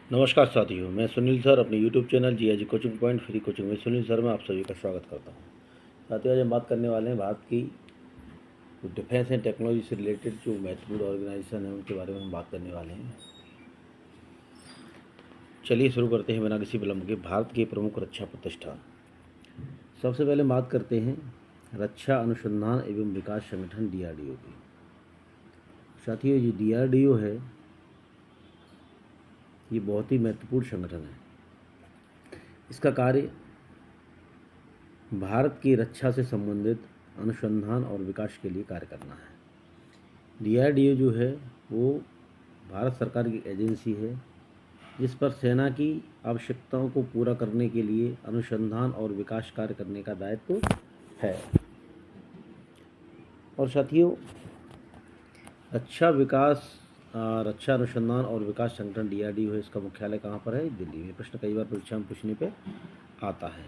नमस्कार साथियों, मैं सुनील सर अपने यूट्यूब चैनल जी कोचिंग पॉइंट फ्री कोचिंग में सुनील सर में आप सभी का स्वागत करता हूं। साथियों, आज हम बात करने वाले हैं भारत की जो डिफेंस एंड टेक्नोलॉजी से रिलेटेड जो महत्वपूर्ण ऑर्गेनाइजेशन है उनके बारे में हम बात करने वाले हैं। चलिए शुरू करते हैं बिना किसी विलंब के। भारत के प्रमुख रक्षा प्रतिष्ठान, सबसे पहले बात करते हैं रक्षा अनुसंधान एवं विकास संगठन DRDO की। साथियों, ये DRDO है, ये बहुत ही महत्वपूर्ण संगठन है। इसका कार्य भारत की रक्षा से संबंधित अनुसंधान और विकास के लिए कार्य करना है। DRDO जो है वो भारत सरकार की एजेंसी है जिस पर सेना की आवश्यकताओं को पूरा करने के लिए अनुसंधान और विकास कार्य करने का दायित्व है। और साथियों, रक्षा अनुसंधान और विकास संगठन DRDO है, इसका मुख्यालय कहाँ पर है? दिल्ली में। प्रश्न कई बार परीक्षा में पूछने पे आता है।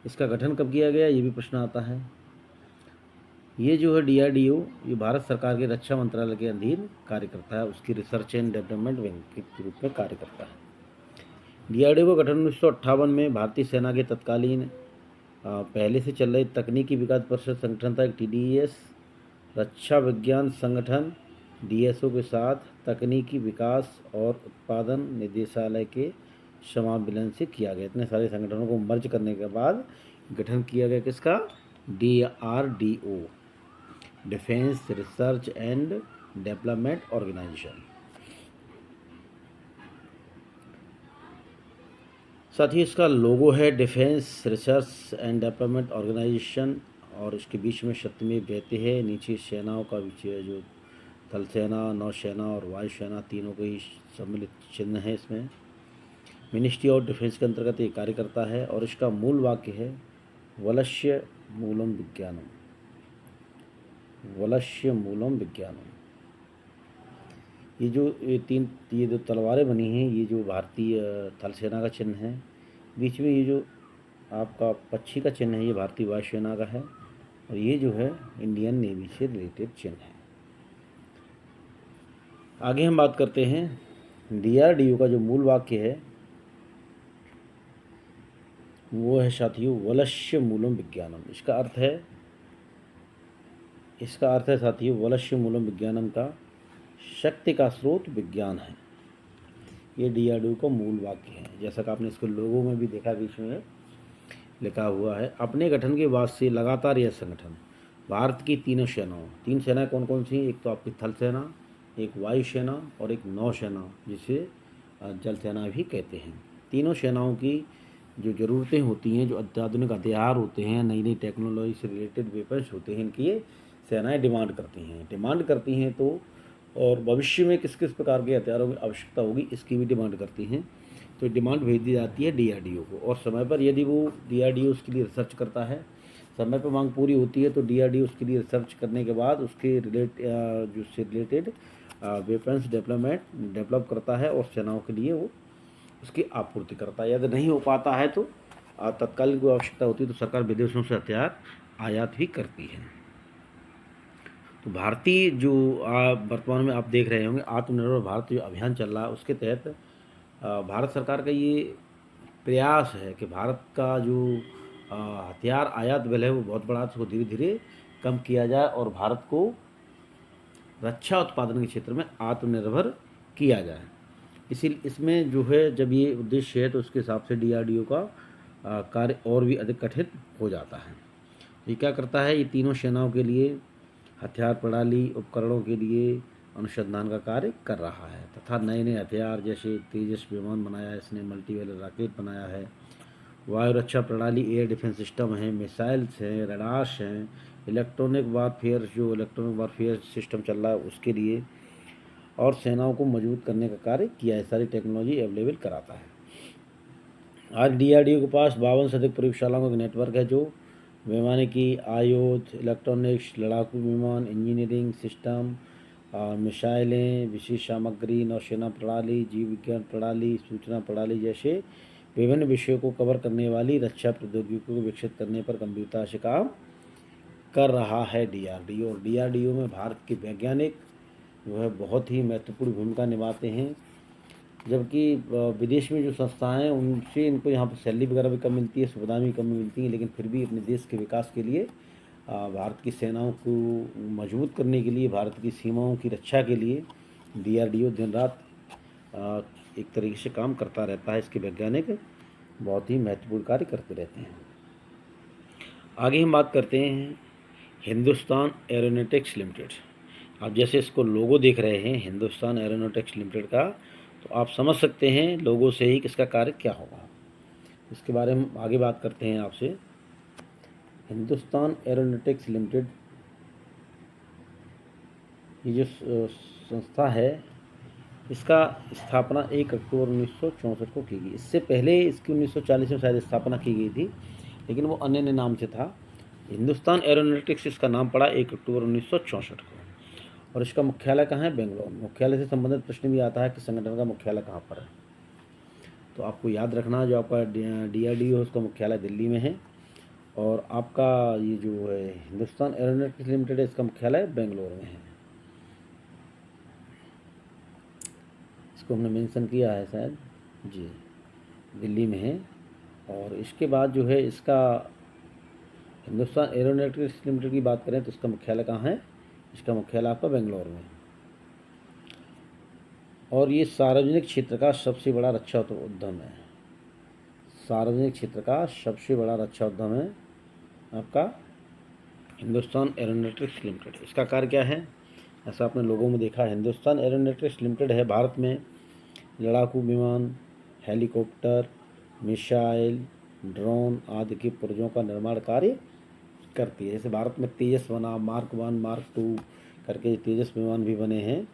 इसका गठन कब किया गया, ये भी प्रश्न आता है। ये जो है DRDO, ये भारत सरकार के रक्षा मंत्रालय के अधीन कार्य करता है, उसकी रिसर्च एंड डेवलपमेंट विंग के रूप में कार्य करता है। DRDO का गठन 1958 में भारतीय सेना के तत्कालीन पहले से चल रहे तकनीकी विकास परिषद संगठन था, एक TDS रक्षा विज्ञान संगठन DSO के साथ तकनीकी विकास और उत्पादन निदेशालय के समाविलन से किया गया। इतने सारे संगठनों को मर्ज करने के बाद गठन किया गया किसका? DRDO, defence research and development organisation. साथ ही इसका लोगो है defence research and development organisation, और इसके बीच में सत्यमेव जयते है। नीचे सेनाओं का विषय जो थल सेना, नौसेना और वायुसेना तीनों के ही सम्मिलित चिन्ह है इसमें। मिनिस्ट्री ऑफ डिफेंस के अंतर्गत ये कार्य करता है और इसका मूल वाक्य है वलस्य मूलम विज्ञानम, वलस्य मूलम विज्ञानम। ये जो तलवारें बनी हैं, ये जो भारतीय थल सेना का चिन्ह है। बीच में ये जो आपका पक्षी का चिन्ह है, ये भारतीय वायुसेना का है, और ये जो है इंडियन नेवी से रिलेटेड चिन्ह है। आगे हम बात करते हैं DRDO का जो मूल वाक्य है वो है साथियों वलस्य मूलम विज्ञानम। इसका अर्थ है साथियों वलस्य मूलम विज्ञानम का शक्ति का स्रोत विज्ञान है। ये DRDO का मूल वाक्य है, जैसा कि आपने इसके लोगों में भी देखा, बीच में लिखा हुआ है। अपने गठन के बाद से लगातार यह संगठन भारत की तीन सेनाएं कौन कौन सी? एक तो आपकी थल सेना, एक वायुसेना और एक नौसेना, जिसे जल सेना भी कहते हैं। तीनों सेनाओं की जो ज़रूरतें होती हैं, जो अत्याधुनिक हथियार होते हैं, नई नई टेक्नोलॉजी से रिलेटेड वेपन्स होते हैं, इनकी ये सेनाएं डिमांड करती हैं तो, और भविष्य में किस किस प्रकार के हथियारों की आवश्यकता होगी इसकी भी डिमांड करती हैं। तो डिमांड भेज दी जाती है DRDO को, और समय पर यदि वो DRDO उसके लिए रिसर्च करता है, समय पर मांग पूरी होती है तो DRDO उसके लिए रिसर्च करने के बाद उसके रिलेटेड वेपन्स डेवलप करता है और सेनाओं के लिए वो उसकी आपूर्ति करता है। यदि नहीं हो पाता है तो तत्कालीन कोई आवश्यकता होती है तो सरकार विदेशों से हथियार आयात भी करती है। तो भारतीय जो वर्तमान में आप देख रहे होंगे आत्मनिर्भर भारत जो अभियान चल रहा है, उसके तहत भारत सरकार का ये प्रयास है कि भारत का जो हथियार आयात बिल है वो बहुत बड़ा, उसको धीरे धीरे कम किया जाए और भारत को रक्षा उत्पादन के क्षेत्र में आत्मनिर्भर किया जाए। इसमें जो है, जब ये उद्देश्य है तो उसके हिसाब से DRDO का कार्य और भी अधिक कठिन हो जाता है। ये क्या करता है? ये तीनों सेनाओं के लिए हथियार प्रणाली उपकरणों के लिए अनुसंधान का कार्य कर रहा है तथा नए नए हथियार जैसे तेजस विमान बनाया है इसने, मल्टीवेलर रॉकेट बनाया है, वायु रक्षा प्रणाली एयर डिफेंस सिस्टम है, मिसाइल्स हैं, रडार्स हैं, इलेक्ट्रॉनिक वारफेयर सिस्टम चल रहा है उसके लिए, और सेनाओं को मजबूत करने का कार्य किया है। सारी टेक्नोलॉजी अवेलेबल कराता है। आज DRDO के पास 52 से अधिक प्रयोगशालाओं का नेटवर्क है, जो वैमानिकी, आयुध, इलेक्ट्रॉनिक्स, लड़ाकू विमान, इंजीनियरिंग सिस्टम, मिसाइलें, विशेष सामग्री, नौसेना प्रणाली, जीव विज्ञान प्रणाली, सूचना प्रणाली जैसे विभिन्न विषयों को कवर करने वाली रक्षा प्रौद्योगिकियों को विकसित करने पर गंभीरता से काम कर रहा है DRDO। और DRDO में भारत के वैज्ञानिक जो है बहुत ही महत्वपूर्ण भूमिका निभाते हैं। जबकि विदेश में जो संस्थाएं हैं उनसे इनको यहाँ पर सैलरी वगैरह भी कम मिलती है, सुविधाएं भी कम मिलती हैं, लेकिन फिर भी अपने देश के विकास के लिए, भारत की सेनाओं को मजबूत करने के लिए, भारत की सीमाओं की रक्षा के लिए DRDO दिन रात एक तरीके से काम करता रहता है। इसके वैज्ञानिक बहुत ही महत्वपूर्ण कार्य करते रहते हैं। आगे हम बात करते हैं हिंदुस्तान एरोनॉटिक्स लिमिटेड। आप जैसे इसको लोगो देख रहे हैं हिंदुस्तान एरोनॉटिक्स लिमिटेड का, तो आप समझ सकते हैं लोगो से ही किसका कार्य क्या होगा। इसके बारे में आगे बात करते हैं आपसे। हिंदुस्तान एरोनॉटिक्स लिमिटेड ये जो संस्था है, इसका स्थापना 1 अक्टूबर 1964 को की गई। इससे पहले इसकी 1940 में शायद स्थापना की गई थी, लेकिन वो अन्य नाम से था। हिंदुस्तान एरोनॉटिक्स इसका नाम पड़ा 1 अक्टूबर 1964 को। और इसका मुख्यालय कहाँ है? बेंगलोर। मुख्यालय से संबंधित प्रश्न भी आता है कि संगठन का मुख्यालय कहाँ पर है, तो आपको याद रखना जो आपका DRDO है उसका मुख्यालय दिल्ली में है, और आपका ये जो है हिंदुस्तान एरोनॉटिक्स लिमिटेड है इसका मुख्यालय बेंगलोर में है। इसको हमने मेंशन किया है शायद, जी दिल्ली में है। और इसके बाद जो है इसका हिंदुस्तान एरोनॉटिक्स लिमिटेड की बात करें तो इसका मुख्यालय कहाँ है? इसका मुख्यालय आपका बेंगलोर में। और ये सार्वजनिक क्षेत्र का सबसे बड़ा रक्षा उद्यम है। सार्वजनिक क्षेत्र का सबसे बड़ा रक्षा उद्यम है आपका हिंदुस्तान एरोनॉटिक्स लिमिटेड। इसका कार्य क्या है? ऐसा आपने लोगों में देखा, हिंदुस्तान एरोनॉटिक्स लिमिटेड है भारत में लड़ाकू विमान, हेलीकॉप्टर, मिसाइल, ड्रोन आदि के पुर्जों का निर्माण कार्य करती है। जैसे भारत में तेजस बना, मार्क 1 मार्क 2 करके तेजस विमान भी बने हैं,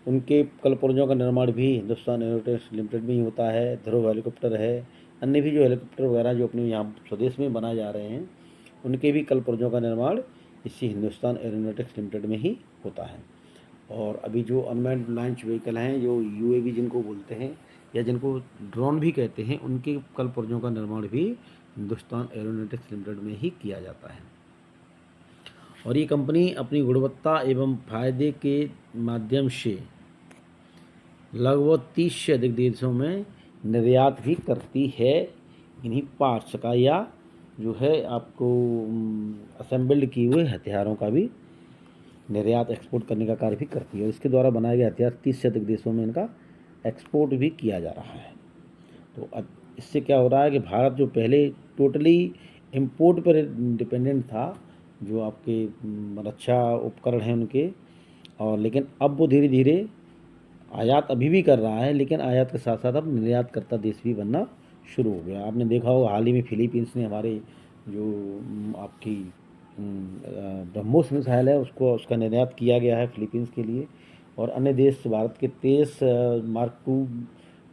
उनके कलपुर्जों का निर्माण भी हिंदुस्तान एरोनॉटिक्स लिमिटेड में ही होता है। ध्रुव हेलीकॉप्टर है, अन्य भी जो हेलीकॉप्टर वगैरह जो अपने यहाँ स्वदेश में बनाए जा रहे हैं, उनके भी कलपुर्जों का निर्माण इसी हिंदुस्तान एरोनॉटिक्स लिमिटेड में ही होता है। और अभी जो अनमैन्ड लॉन्च व्हीकल हैं, जो UAV जिनको बोलते हैं या जिनको ड्रोन भी कहते हैं, उनके कलपुर्जों का निर्माण भी हिंदुस्तान एरोनॉटिक्स लिमिटेड में ही किया जाता है। और ये कंपनी अपनी गुणवत्ता एवं फायदे के माध्यम से लगभग 30 से अधिक देशों में निर्यात भी करती है इन्हीं पार्ट्स का, या जो है आपको असेंबल्ड किए हुए हथियारों का भी निर्यात एक्सपोर्ट करने का कार्य भी करती है। और इसके द्वारा बनाए गए हथियार 30 से अधिक देशों में इनका एक्सपोर्ट भी किया जा रहा है। तो अब इससे क्या हो रहा है कि भारत जो पहले टोटली इम्पोर्ट पर डिपेंडेंट था, जो आपके रक्षा उपकरण हैं उनके, और लेकिन अब वो धीरे धीरे आयात अभी भी कर रहा है, लेकिन आयात के साथ साथ अब निर्यात करता देश भी बनना शुरू हो गया। आपने देखा होगा हाल ही में फिलीपींस ने हमारे जो आपकी ब्रह्मोस मिसाइल है उसको उसका निर्यात किया गया है फिलीपींस के लिए। और अन्य देश भारत के 23 मार्क 2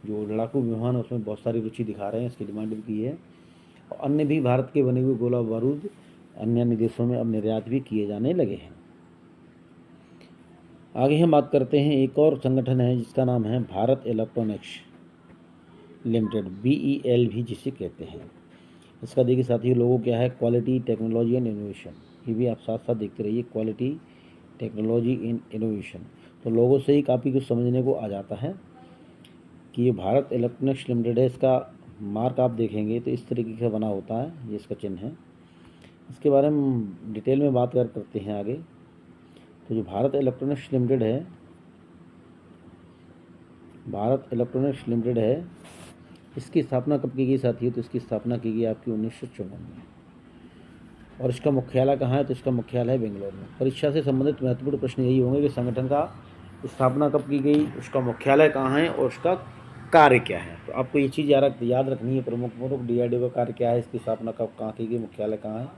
जो लड़ाकू विमान है उसमें बहुत सारी रुचि दिखा रहे हैं, इसकी डिमांड भी की है। और अन्य भी भारत के बने हुए गोला बारूद अन्य अन्य देशों में अब निर्यात भी किए जाने लगे हैं। आगे हम बात करते हैं, एक और संगठन है जिसका नाम है भारत इलेक्ट्रॉनिक्स लिमिटेड, BEL भी जिसे कहते हैं। इसका देखिए साथियों लोगो क्या है? Quality, technology and innovation. ये भी आप साथ साथ देखते रहिए, क्वालिटी, टेक्नोलॉजी एंड इनोवेशन। तो लोगों से ही काफ़ी कुछ समझने को आ जाता है कि ये भारत इलेक्ट्रॉनिक्स लिमिटेड है। इसका मार्क आप देखेंगे तो इस तरीके का बना होता है, ये इसका चिन्ह है। इसके बारे में डिटेल में बात करते हैं आगे। तो जो भारत इलेक्ट्रॉनिक्स लिमिटेड है, भारत इलेक्ट्रॉनिक्स लिमिटेड है, इसकी स्थापना कब की गई साथियों? तो इसकी स्थापना की गई आपकी 1954 में। और इसका मुख्यालय कहाँ है? तो इसका मुख्यालय है बेंगलोर में। परीक्षा से संबंधित महत्वपूर्ण प्रश्न यही होंगे कि संगठन का स्थापना कब की गई, उसका मुख्यालय कहाँ है और उसका कार्य क्या है। तो आपको ये चीज़ याद रखनी है, प्रमुख DRDO का कार्य क्या है, इसकी स्थापना कब कहाँ की गई, मुख्यालय कहाँ है।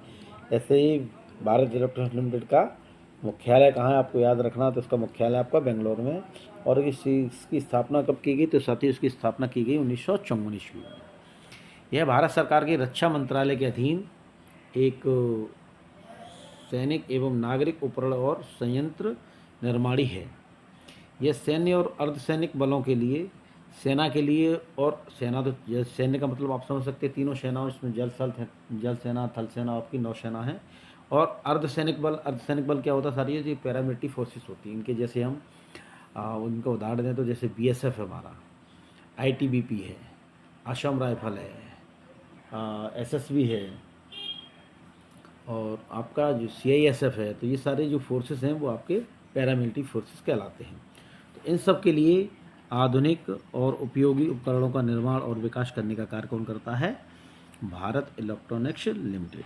ऐसे ही भारत इलेक्ट्रॉनिक्स लिमिटेड का मुख्यालय कहाँ है आपको याद रखना, तो उसका मुख्यालय आपका बेंगलोर में। और इसकी स्थापना कब की गई? तो साथ ही उसकी स्थापना की गई 1954 ईस्वी में। यह भारत सरकार के रक्षा मंत्रालय के अधीन एक सैनिक एवं नागरिक उपकरण और संयंत्र निर्माणी है। यह सैन्य और अर्धसैनिक बलों के लिए, सेना के लिए, और सेना तो सैन्य का मतलब आप समझ सकते हैं तीनों सेनाओं, इसमें जल सेना, थल सेना, आपकी नौसेना है। और अर्धसैनिक बल क्या होता है सारी? ये पैरामिलिट्री फोर्सेस होती हैं इनके। जैसे हम उनका उदाहरण दें तो जैसे BSF है हमारा, आईटीबीपी है, असम राइफल है, एसएसबी है और आपका जो सीआईएसएफ है। तो ये सारे जो फोर्सेस हैं वो आपके पैरामिलिट्री फोर्सेस कहलाते हैं। तो इन सब के लिए आधुनिक और उपयोगी उपकरणों का निर्माण और विकास करने का कार्य कौन करता है? Bharat electronics limited.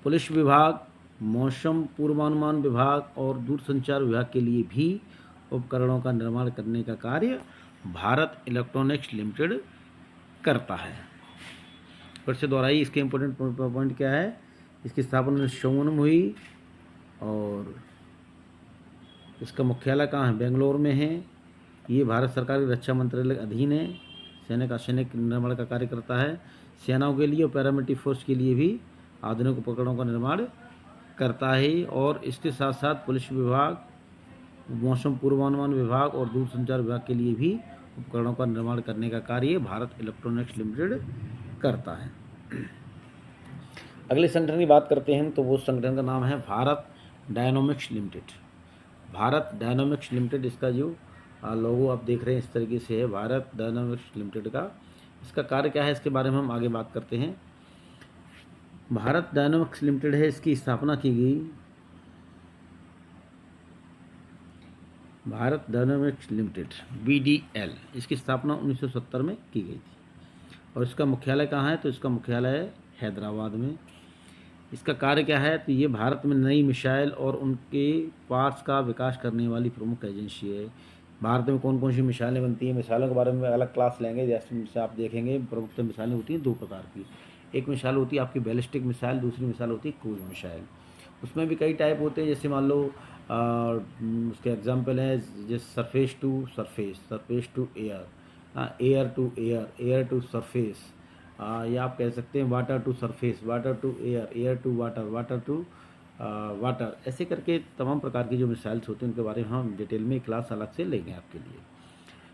पुलिस विभाग, मौसम पूर्वानुमान विभाग और दूरसंचार विभाग के लिए भी उपकरणों का निर्माण करने का कार्य भारत इलेक्ट्रॉनिक्स लिमिटेड करता है। फिर से दोहराइए, इसके इम्पोर्टेंट पॉइंट क्या है? इसकी स्थापना 1954 में हुई और इसका मुख्यालय कहाँ है? बेंगलोर में है। ये भारत सरकार के रक्षा मंत्रालय के अधीन है। सैनिक निर्माण का कार्य करता है। सेनाओं के लिए और पैरामिलिट्री फोर्स के लिए भी आधुनिक उपकरणों का निर्माण करता है। और इसके साथ साथ पुलिस विभाग, मौसम पूर्वानुमान विभाग और दूरसंचार विभाग के लिए भी उपकरणों का निर्माण करने का कार्य भारत इलेक्ट्रॉनिक्स लिमिटेड करता है। अगले संगठन की बात करते हैं तो वो संगठन का नाम है Bharat dynamics limited. Bharat dynamics limited, इसका जो लोगो आप देख रहे हैं इस तरीके से है, भारत डायनामिक्स लिमिटेड का। इसका कार्य क्या है, इसके बारे में हम आगे बात करते हैं। भारत डायनामिक्स लिमिटेड है, इसकी स्थापना की गई भारत डायनामिक्स लिमिटेड BDL, इसकी स्थापना 1970 में की गई थी। और इसका मुख्यालय कहाँ है? तो इसका मुख्यालय है हैदराबाद में। इसका कार्य क्या है? तो ये भारत में नई मिसाइल और उनके पार्ट्स का विकास करने वाली प्रमुख एजेंसी है। भारत में कौन कौन सी मिसाइलें बनती हैं, मिसाइलों के बारे में अलग क्लास लेंगे। जैसे आप देखेंगे प्रमुख मिसाइलें होती हैं दो प्रकार की। एक मिसाइल होती है आपकी बैलिस्टिक मिसाइल, दूसरी मिसाइल होती है क्रूज मिसाइल। उसमें भी कई टाइप होते हैं, जैसे मान लो उसके एग्जाम्पल हैं जैसे surface to surface, surface to air, air to air, air to surface, या आप कह सकते हैं water to surface, water to air, air to water, water to water. ऐसे करके तमाम प्रकार की जो मिसाइल्स होती हैं उनके बारे में हम डिटेल में क्लास अलग से लेंगे आपके लिए।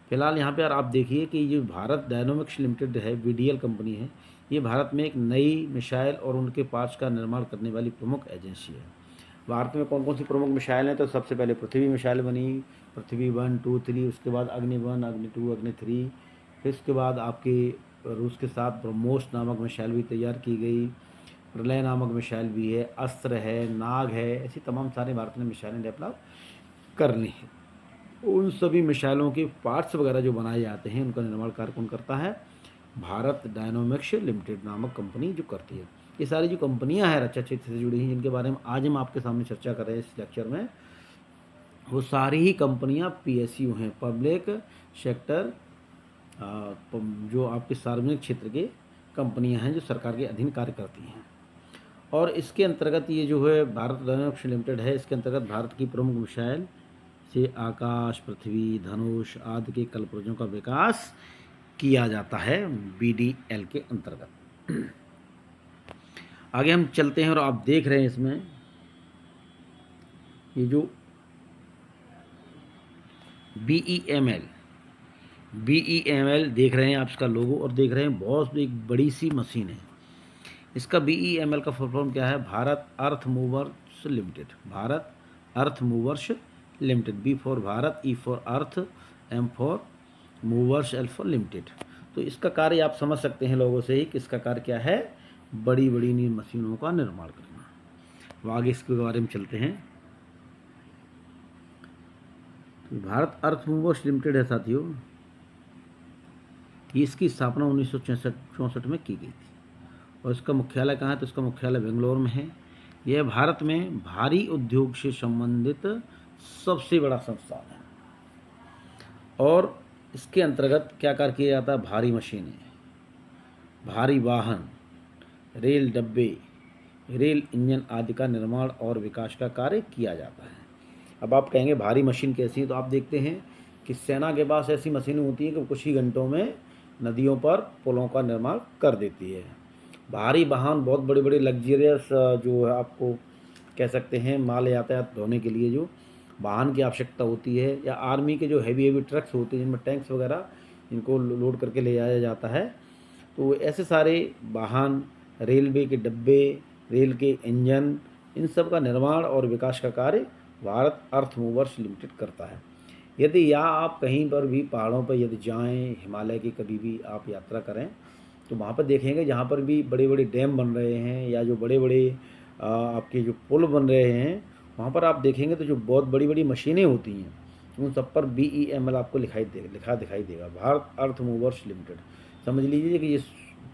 फिलहाल यहाँ पे आप देखिए कि जो भारत डायनामिक्स लिमिटेड है, BDL कंपनी है, ये भारत में एक नई मिसाइल और उनके पार्ट्स का निर्माण करने वाली प्रमुख एजेंसी है। भारत में कौन कौन सी प्रमुख मिसाइल हैं? तो सबसे पहले पृथ्वी मिसाइल बनी, पृथ्वी 1, 2, 3। उसके बाद अग्नि 1, अग्नि 2, अग्नि 3। फिर उसके बाद आपके रूस के साथ ब्रह्मोस नामक मिसाइल भी तैयार की गई, प्रलय नामक मिसाइल भी है, अस्त्र है, नाग है। ऐसी तमाम सारे भारत ने मिसाइलें डेवलप कर ली हैं। उन सभी मिसाइलों के पार्ट्स वगैरह जो बनाए जाते हैं उनका निर्माण कार्य कौन करता है? भारत डायनामिक्स लिमिटेड नामक कंपनी जो करती है। ये सारी जो कंपनियां हैं रक्षा क्षेत्र से जुड़ी हैं, जिनके बारे में आज हम आपके सामने चर्चा कर रहे हैं इस लेक्चर में, वो सारी ही कंपनियां PSU हैं, पब्लिक सेक्टर, जो आपके सार्वजनिक क्षेत्र के कंपनियां हैं जो सरकार के अधीन कार्य करती हैं। और इसके अंतर्गत ये जो है भारत डायनामिक्स लिमिटेड है, इसके अंतर्गत भारत की प्रमुख मिसाइल से आकाश, पृथ्वी, धनुष आदि के कलपुर्जों का विकास किया जाता है BDL के अंतर्गत। आगे हम चलते हैं और आप देख रहे हैं इसमें ये जो BEML देख रहे हैं आप, इसका लोगो और देख रहे हैं, बहुत एक बड़ी सी मशीन है। इसका BEML का फुल फॉर्म क्या है? Bharat earth movers limited. Bharat earth movers limited. B for Bharat, E for earth, M for movers, L for limited. तो इसका कार्य आप समझ सकते हैं लोगों से ही कि इसका कार्य क्या है? बड़ी बड़ी मशीनों का निर्माण करना। तो आगे इसके बारे में चलते हैं। तो भारत अर्थ मूवर्स लिमिटेड है साथियों, इसकी स्थापना 1964 में की गई थी। और इसका मुख्यालय कहाँ है? तो इसका मुख्यालय बेंगलोर में है। यह भारत में भारी उद्योग से संबंधित सबसे बड़ा संस्थान है। और इसके अंतर्गत क्या कार्य किया जाता है? भारी मशीनें, भारी वाहन, रेल डब्बे, रेल इंजन आदि का निर्माण और विकास का कार्य किया जाता है। अब आप कहेंगे भारी मशीन कैसी है? तो आप देखते हैं कि सेना के पास ऐसी मशीनें होती हैं कि कुछ ही घंटों में नदियों पर पुलों का निर्माण कर देती है। भारी वाहन, बहुत बड़े बड़े लग्जरियस जो है आपको कह सकते हैं माल यातायात ढोने के लिए जो वाहन की आवश्यकता होती है, या आर्मी के जो हैवी ट्रक्स होते हैं जिनमें टैंक्स वगैरह इनको लोड करके ले जाया जाता है, तो ऐसे सारे वाहन, रेलवे के डब्बे, रेल के इंजन, इन सब का निर्माण और विकास का कार्य भारत अर्थ मूवर्स लिमिटेड करता है। यदि या आप कहीं पर भी पहाड़ों पर यदि जाएं, हिमालय की कभी भी आप यात्रा करें, तो वहाँ पर देखेंगे जहाँ पर भी बड़े बड़े डैम बन रहे हैं या जो बड़े बड़े आपके जो पुल बन रहे हैं, वहाँ पर आप देखेंगे तो जो बहुत बड़ी बड़ी मशीनें होती हैं, उन सब पर BEML आपको लिखा दिखाई देगा, भारत अर्थ मूवर्स लिमिटेड। समझ लीजिए कि ये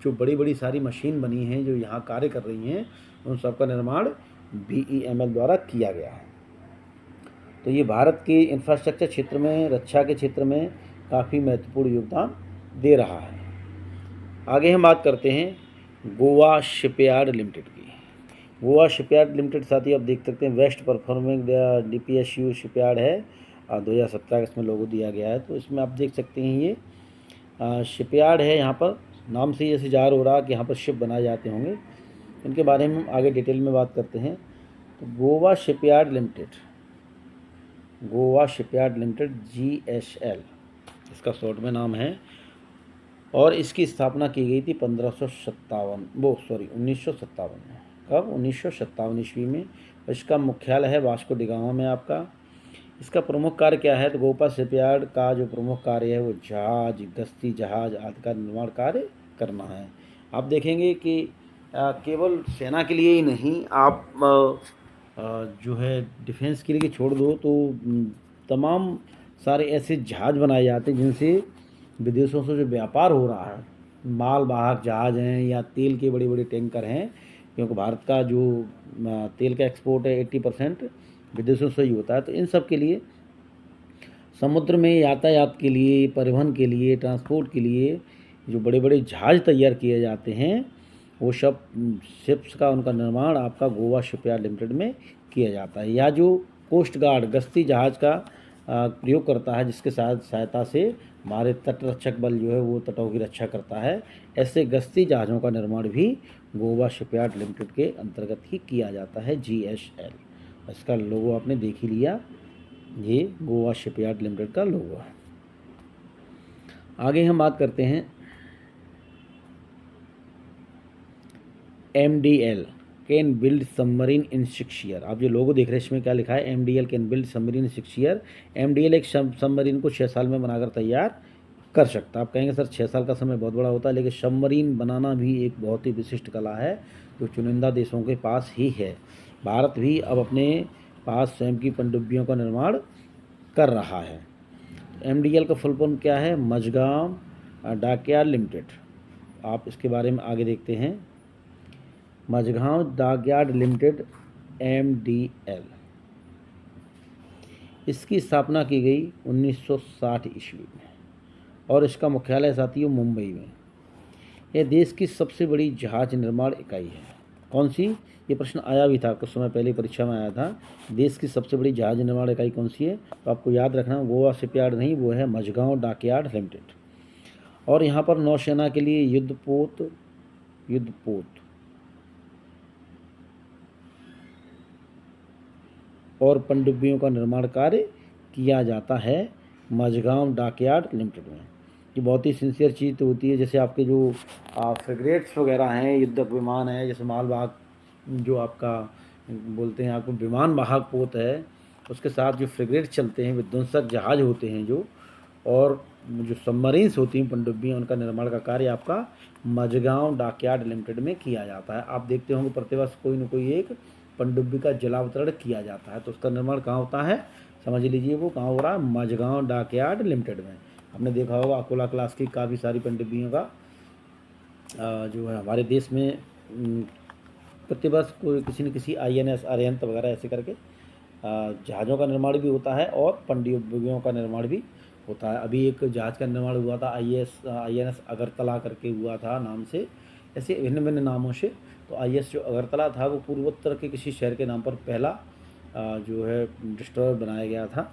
जो बड़ी बड़ी सारी मशीन बनी हैं जो यहाँ कार्य कर रही हैं, उन सब का निर्माण BEML द्वारा किया गया है। तो ये भारत के इंफ्रास्ट्रक्चर क्षेत्र में, रक्षा के क्षेत्र में काफ़ी महत्वपूर्ण योगदान दे रहा है। आगे हम बात करते हैं गोवा शिपयार्ड लिमिटेड की। गोवा शिपयार्ड लिमिटेड साथी आप देख सकते हैं वेस्ट परफॉर्मिंग DPSU शिपयार्ड है, 2017 का इसमें लोगो दिया गया है। तो इसमें आप देख सकते हैं ये शिपयार्ड है, यहाँ पर नाम से ये ज़ाहिर हो रहा है कि यहाँ पर शिप बनाए जाते होंगे। इनके बारे में हम आगे डिटेल में बात करते हैं। तो गोवा शिपयार्ड लिमिटेड GSL इसका शॉर्ट में नाम है, और इसकी स्थापना की गई थी 1957 में। कब? 1957 ईस्वी में। इसका मुख्यालय है वास्को डी गामा में आपका। इसका प्रमुख कार्य क्या है? तो गोवा शिपयार्ड का जो प्रमुख कार्य है वो जहाज, गश्ती जहाज आदि का निर्माण कार्य करना है। आप देखेंगे कि केवल सेना के लिए ही नहीं, आप जो है डिफेंस के लिए छोड़ दो तो तमाम सारे ऐसे जहाज बनाए जाते हैं जिनसे विदेशों से जो व्यापार हो रहा है, माल वाहक जहाज हैं या तेल के बड़े बड़े टैंकर हैं, क्योंकि भारत का जो तेल का एक्सपोर्ट है 80% विदेशों से ही होता है। तो इन सब के लिए समुद्र में यातायात के लिए, परिवहन के लिए, ट्रांसपोर्ट के लिए जो बड़े बड़े जहाज तैयार किए जाते हैं, वो सब शिप्स का उनका निर्माण आपका गोवा शिपयार्ड लिमिटेड में किया जाता है। या जो कोस्ट गार्ड गश्ती जहाज का प्रयोग करता है, जिसके सहायता से हमारे तटरक्षक बल जो है वो तटों की रक्षा करता है, ऐसे गश्ती जहाज़ों का निर्माण भी गोवा शिपयार्ड लिमिटेड के अंतर्गत ही किया जाता है, GSL। इसका लोगो आपने देख ही लिया, ये गोवा शिपयार्ड लिमिटेड का लोगो है। आगे हम बात करते हैं MDL can build submarine in 6 year. आप जो लोगो देख रहे हैं इसमें क्या लिखा है? MDL can build submarine in 6 year. MDL एक सबमरीन को 6 साल में बनाकर तैयार कर सकता है। आप कहेंगे सर 6 साल का समय बहुत बड़ा होता है, लेकिन सबमरीन बनाना भी एक बहुत ही विशिष्ट कला है जो चुनिंदा देशों के पास ही है। भारत भी अब अपने पास स्वयं की पनडुब्बियों का निर्माण कर रहा है। MDL का फुल फॉर्म क्या है? Mazagon dockyard limited. आप इसके बारे में आगे देखते हैं। मझगांव डॉकयार्ड लिमिटेड MDL, इसकी स्थापना की गई 1960 ईस्वी में, और इसका मुख्यालय साथियों मुंबई में। यह देश की सबसे बड़ी जहाज निर्माण इकाई है। कौन सी? ये प्रश्न आया भी था, कुछ समय पहले परीक्षा में आया था। देश की सबसे बड़ी जहाज निर्माण इकाई कौन सी है? तो आपको याद रखना, गोवा शिपयार्ड नहीं, वो है मझगांव डॉकयार्ड लिमिटेड। और यहाँ पर नौसेना के लिए युद्धपोत और पनडुब्बियों का निर्माण कार्य किया जाता है मझगांव डॉकयार्ड लिमिटेड में। ये बहुत ही सिंसियर चीज़ तो होती है। जैसे आपके जो फ्रिगेट्स वगैरह हैं, युद्धक विमान है, जैसे मालवाहक जो आपका बोलते हैं आपको विमान वाहक पोत है, उसके साथ जो फ्रिगेट चलते हैं, विध्वंसक जहाज होते हैं जो, और जो सबमरीन्स होती हैं पनडुब्बियाँ, उनका निर्माण का कार्य आपका मझगांव डॉकयार्ड लिमिटेड में किया जाता है। आप देखते होंगे प्रतिवर्ष कोई न कोई एक पनडुब्बी का जलावतरण किया जाता है, तो उसका निर्माण कहाँ होता है? समझ लीजिए वो कहाँ हो रहा है? मझगांव डॉकयार्ड लिमिटेड में। हमने देखा होगा अकोला क्लास की काफ़ी सारी पनडुब्बियों का जो है हमारे देश में प्रतिवर्ष कोई किसी न किसी INS अरिहंत वगैरह ऐसे करके जहाज़ों का निर्माण भी होता है और पनडुब्बियों का निर्माण भी होता है। अभी एक जहाज़ का निर्माण हुआ था INS अगरतला करके हुआ था नाम से, ऐसे भिन्न भिन्न नामों से। तो INS जो अगरतला था वो पूर्वोत्तर के किसी शहर के नाम पर पहला जो है डिस्ट्रॉयर बनाया गया था।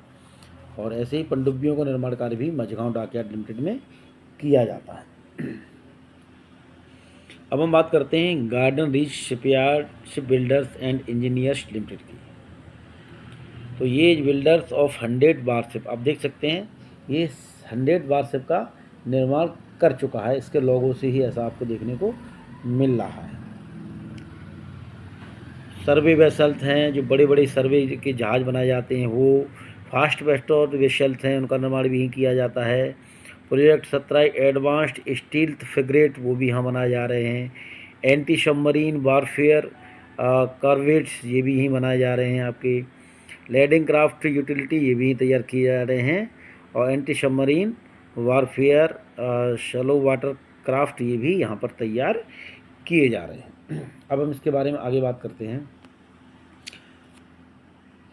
और ऐसे ही पनडुब्बियों का निर्माण कार्य भी मझगांव डॉकयार्ड लिमिटेड में किया जाता है। अब हम बात करते हैं garden reach shipyard ship builders and engineers limited की। तो ये बिल्डर्स ऑफ 100 वारशिप, आप देख सकते हैं ये 100 वारशिप का निर्माण कर चुका है। इसके लोगों से ही ऐसा आपको देखने को मिल रहा है। सर्वे वेसल्स हैं, जो बड़े बड़े सर्वे के जहाज़ बनाए जाते हैं, वो फास्ट पेट्रोल वेसल्स हैं, उनका निर्माण भी यहीं किया जाता है। प्रोजेक्ट 17 एडवांस्ड स्टील्थ फ्रिगेट, वो भी यहाँ बनाए जा रहे हैं। एंटी सबमरीन वारफेयर कॉर्वेट्स, ये भी यहीं बनाए जा रहे हैं आपके। लैंडिंग क्राफ्ट यूटिलिटी, ये भी तैयार किए जा रहे हैं। और anti submarine warfare shallow water craft, ये भी यहाँ पर तैयार किए जा रहे हैं। अब हम इसके बारे में आगे बात करते हैं।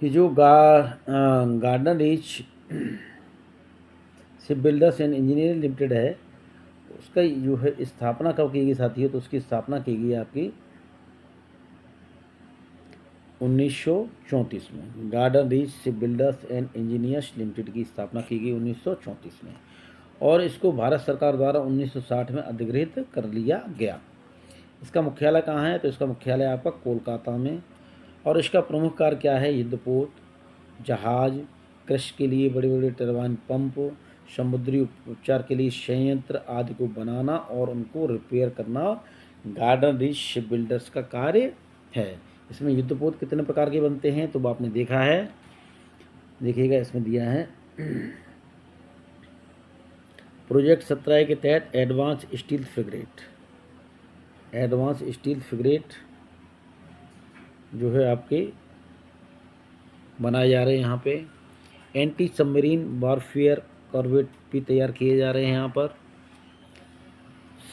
ये जो garden reach ship builders and engineering limited है, उसका जो है स्थापना कब की गई साथियों? तो उसकी स्थापना की गई आपकी 1934 में। Garden reach ship builders and engineers limited की स्थापना की गई 1934 में, और इसको भारत सरकार द्वारा 1960 में अधिग्रहित कर लिया गया। इसका मुख्यालय कहाँ है? तो इसका मुख्यालय आपका कोलकाता में। और इसका प्रमुख कार्य क्या है? युद्धपोत, जहाज, कृषि के लिए बड़े बड़े टरबाइन पंप, समुद्री उपचार के लिए संयंत्र आदि को बनाना और उनको रिपेयर करना गार्डन रीच शिप बिल्डर्स का कार्य है। इसमें युद्धपोत कितने प्रकार के बनते हैं तो आपने देखा है, देखिएगा इसमें दिया है। प्रोजेक्ट 17 के तहत advance steel frigate, advance steel frigate जो है आपके बनाए जा रहे हैं यहाँ पे। एंटी सबमरीन वारफेयर कॉर्वेट भी तैयार किए जा रहे हैं यहाँ पर।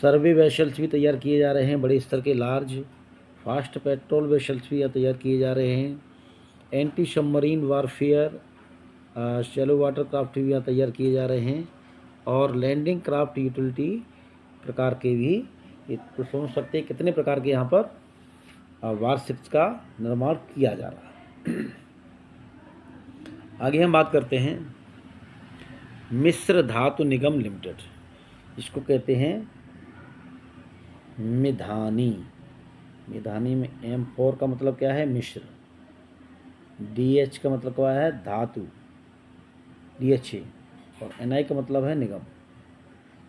सर्वे वेसल्स भी तैयार किए जा रहे हैं, बड़े स्तर के लार्ज। फास्ट पेट्रोल वेसल्स भी तैयार किए जा रहे हैं। Anti submarine warfare shallow water craft भी यहाँ तैयार किए जा रहे हैं। और लैंडिंग क्राफ्ट यूटिलिटी प्रकार के भी, तो समझ सकते हैं कितने प्रकार के यहाँ पर वारशिप्स का निर्माण किया जा रहा है। आगे हम बात करते हैं मिश्र धातु निगम लिमिटेड, इसको कहते हैं मिधानी। मिधानी में M4 का मतलब क्या है? मिश्र। DH का मतलब क्या है? धातु, DHA। और NI का मतलब है निगम।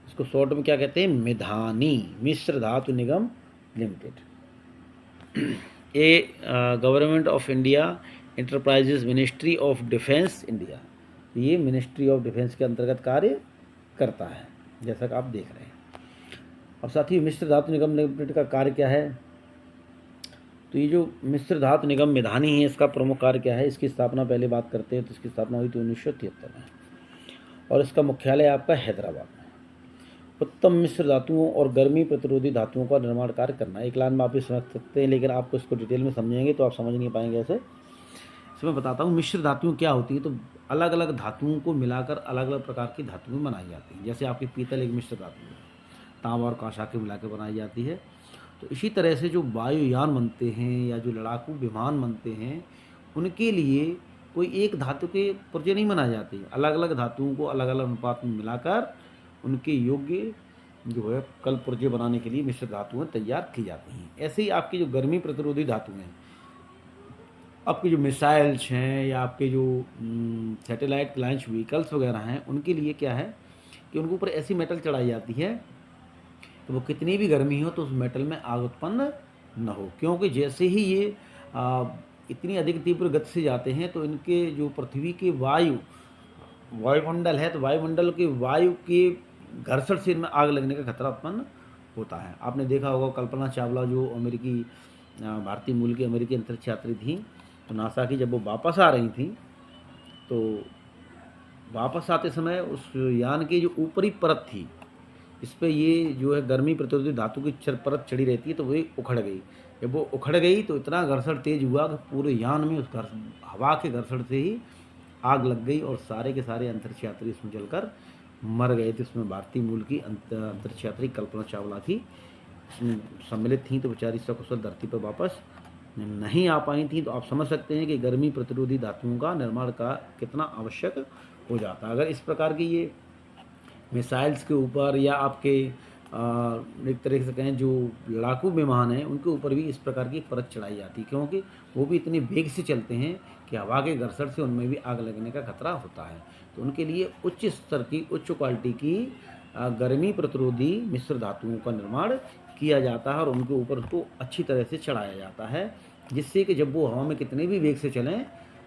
इसको शॉर्ट में क्या कहते हैं? Midhani, Mishra Dhatu Nigam limited. A government of India enterprises ministry of defence India, ये मिनिस्ट्री ऑफ डिफेंस के अंतर्गत कार्य करता है, जैसा कि आप देख रहे हैं। अब साथ ही मिश्र धातु निगम लिमिटेड का कार्य क्या है? तो ये जो मिश्र धातु निगम मिधानी है, इसका प्रमुख कार्य क्या है? इसकी स्थापना पहले बात करते हैं तो इसकी स्थापना हुई थी 1973 में, और इसका मुख्यालय आपका हैदराबाद में। उत्तम मिश्र धातुओं और गर्मी प्रतिरोधी धातुओं का निर्माण कार्य करना, एक लाइन में आप भी समझ सकते हैं, लेकिन आपको इसको डिटेल में समझेंगे तो आप समझ नहीं पाएंगे। ऐसे इसमें बताता हूँ मिश्र धातुएं क्या होती है। तो अलग अलग धातुओं को मिलाकर अलग अलग प्रकार की धातुएं बनाई जाती हैं। जैसे आपकी पीतल एक मिश्र धातु है, तांबा और कांसा के मिला के बनाई जाती है। तो इसी तरह से जो वायुयान बनते हैं या जो लड़ाकू विमान बनते हैं, उनके लिए कोई एक धातु के पुर्जे नहीं बनाए जाते, अलग अलग धातुओं को अलग अलग अनुपात में मिलाकर उनके योग्य जो है कल पुर्जे बनाने के लिए मिश्र धातुएं तैयार की जाती हैं। ऐसे ही आपकी जो गर्मी प्रतिरोधी धातुएं हैं, आपके जो मिसाइल्स हैं या आपके जो सैटेलाइट लॉन्च व्हीकल्स वगैरह हैं, उनके लिए क्या है कि उनके ऊपर ऐसी मेटल चढ़ाई जाती है तो वो कितनी भी गर्मी हो तो उस मेटल में आग उत्पन्न न हो, क्योंकि जैसे ही ये इतनी अधिक तीव्र गति से जाते हैं तो इनके जो पृथ्वी के वायुमंडल है, तो वायुमंडल के वायु के घर्षण से इनमें आग लगने का खतरा उत्पन्न होता है। आपने देखा होगा कल्पना चावला जो अमेरिकी भारतीय मूल की अमेरिकी अंतरिक्ष यात्री थी, तो नासा की जब वो वापस आ रही थी तो वापस आते समय उस यान की जो ऊपरी परत थी, इस पर ये जो है गर्मी प्रतिरोधी धातु की परत चढ़ी रहती है, तो वही उखड़ गई। जब वो उखड़ गई तो इतना घर्षण तेज हुआ कि पूरे यान में उस हवा के घर्षण से ही आग लग गई और सारे के सारे अंतरिक्ष यात्री इसमें जलकर मर गए थे। इसमें भारतीय मूल की अंतरिक्ष यात्री कल्पना चावला थी, इसमें सम्मिलित थी, तो बेचारी सकुशल धरती पर वापस नहीं आ पाई थी। तो आप समझ सकते हैं कि गर्मी प्रतिरोधी धातुओं का निर्माण का कितना आवश्यक हो जाता है। अगर इस प्रकार की ये मिसाइल्स के ऊपर या आपके एक तरीके से कहें जो लड़ाकू विमान हैं उनके ऊपर भी इस प्रकार की परत चढ़ाई जाती है, क्योंकि वो भी इतने वेग से चलते हैं कि हवा के घर्षण से उनमें भी आग लगने का खतरा होता है। तो उनके लिए उच्च स्तर की उच्च क्वालिटी की गर्मी प्रतिरोधी मिश्र धातुओं का निर्माण किया जाता है और उनके ऊपर उसको अच्छी तरह से चढ़ाया जाता है, जिससे कि जब वो हवा में कितने भी वेग से चलें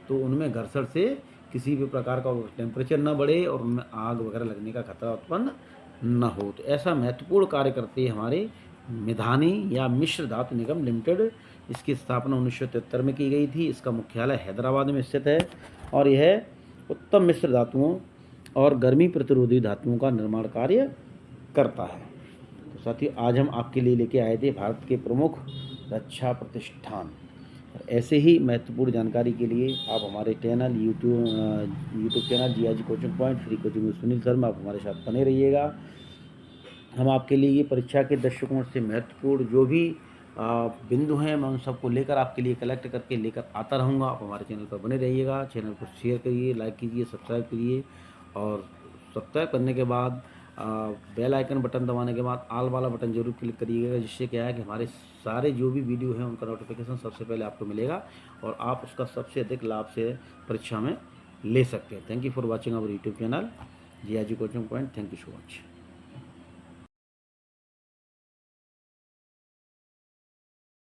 तो उनमें घर्षण से किसी भी प्रकार का टेम्परेचर न बढ़े और उनमें आग वगैरह लगने का खतरा उत्पन्न न हो। तो ऐसा महत्वपूर्ण कार्य करती है हमारे मिधानी या मिश्र धातु निगम लिमिटेड। इसकी स्थापना 1973 में की गई थी। इसका मुख्यालय हैदराबाद में स्थित है और यह उत्तम मिश्र धातुओं और गर्मी प्रतिरोधी धातुओं का निर्माण कार्य करता है। तो साथियों, आज हम आपके लिए लेके आए थे भारत के प्रमुख रक्षा प्रतिष्ठान। ऐसे ही महत्वपूर्ण जानकारी के लिए आप हमारे channel YouTube channel GIG coaching point free coaching में सुनील शर्मा, आप हमारे साथ बने रहिएगा। हम आपके लिए ये परीक्षा के दृष्टिकोण से महत्वपूर्ण जो भी बिंदु हैं, मैं उन सबको लेकर आपके लिए कलेक्ट करके लेकर आता रहूँगा। आप हमारे चैनल पर बने रहिएगा। चैनल को शेयर करिए, लाइक कीजिए, सब्सक्राइब करिए और सब्सक्राइब करने के बाद बेल आइकन बटन दबाने के बाद ऑल वाला बटन जरूर क्लिक करिएगा, जिससे क्या है कि हमारे सारे जो भी वीडियो हैं उनका नोटिफिकेशन सबसे पहले आपको मिलेगा और आप उसका सबसे अधिक लाभ से परीक्षा में ले सकते हैं। Thank you for watching our YouTube channel GIG coaching point. Thank you so much.